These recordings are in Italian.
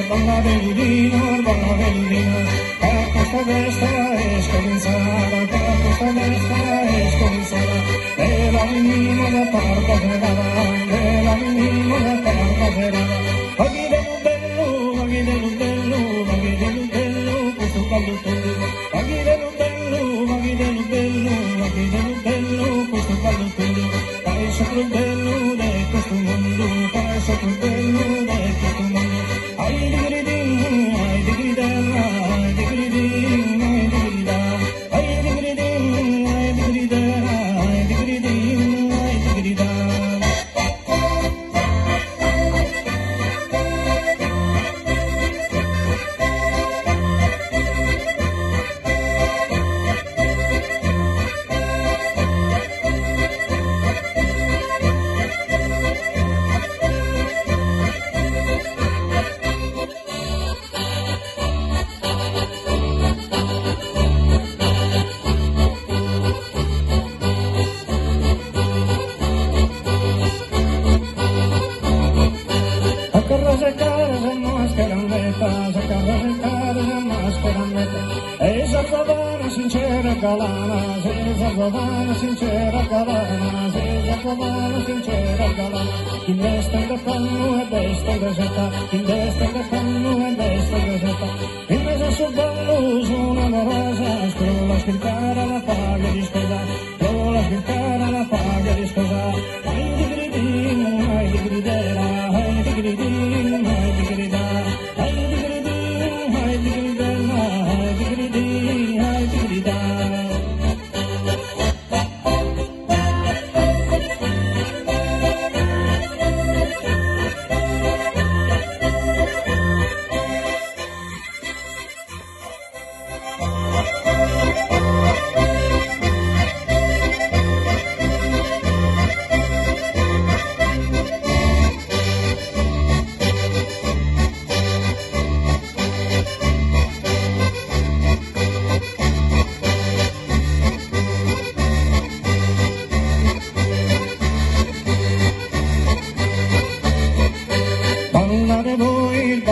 balla bellina, che questa festa è scomenzata, che questa festa è scomenzata, e la venimos da porta serrata, e la venimos da porta serrata, oggi dello bello, oggi dello bello, oggi dello bello, questo ballo bello, oggi dello bello, oggi dello bello, oggi dello bello, questo ballo bello, dai sopra il bello di questo mondo, dai sopra il bello di questo mondo, ai di gridin, ai di gridella, ai di gridin, ai di grida, ai di gridin, ai di gridella, ai di gridin, ai di grida. Esa cabana sincera calana, esa cabana sincera calana, esa cabana sincera calana. In destra da panno e destra da seta, in destra da panno e destra da seta. In mezzo sul ballo su una rosa, scrolla scrittare la paga di spesa, scrolla scrittare la paga di spesa. Ai di gridin, ai di gridera, ai di gridin, ai di gridà, ai di gridin, ai di gridella, ai di gridin, ai di gridà.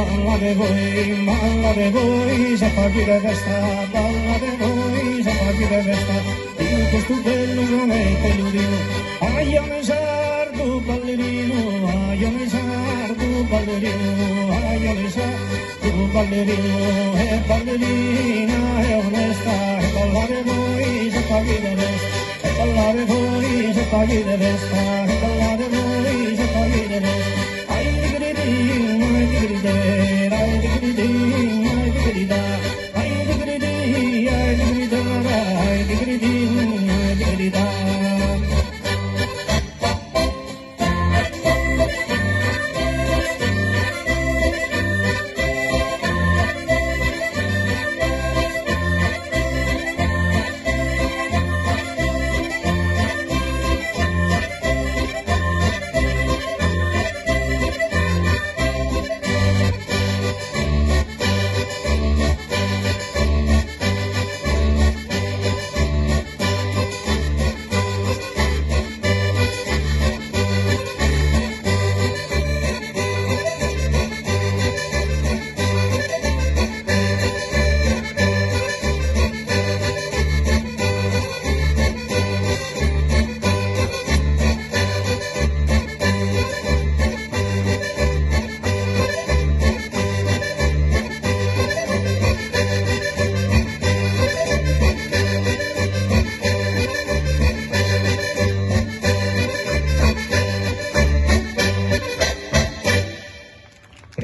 Balla de voi, se paghi de festa, balla de voi, se paghi de festa, in questo bello momento ludino, ai a mesar tu ballerino, ai a mesar tu ballerino, ai a mesar tu ballerino, e ballerina è onesta, e balla de voi, se paghi de festa, e balla de voi, se paghi de festa, e balla de voi, se paghi de festa, ai di gridin, ai di gridere, ai di gridin, ai di grida, ai di gridi, ai di gridare, ai di gridin, ai di grida.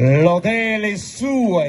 Lode le sue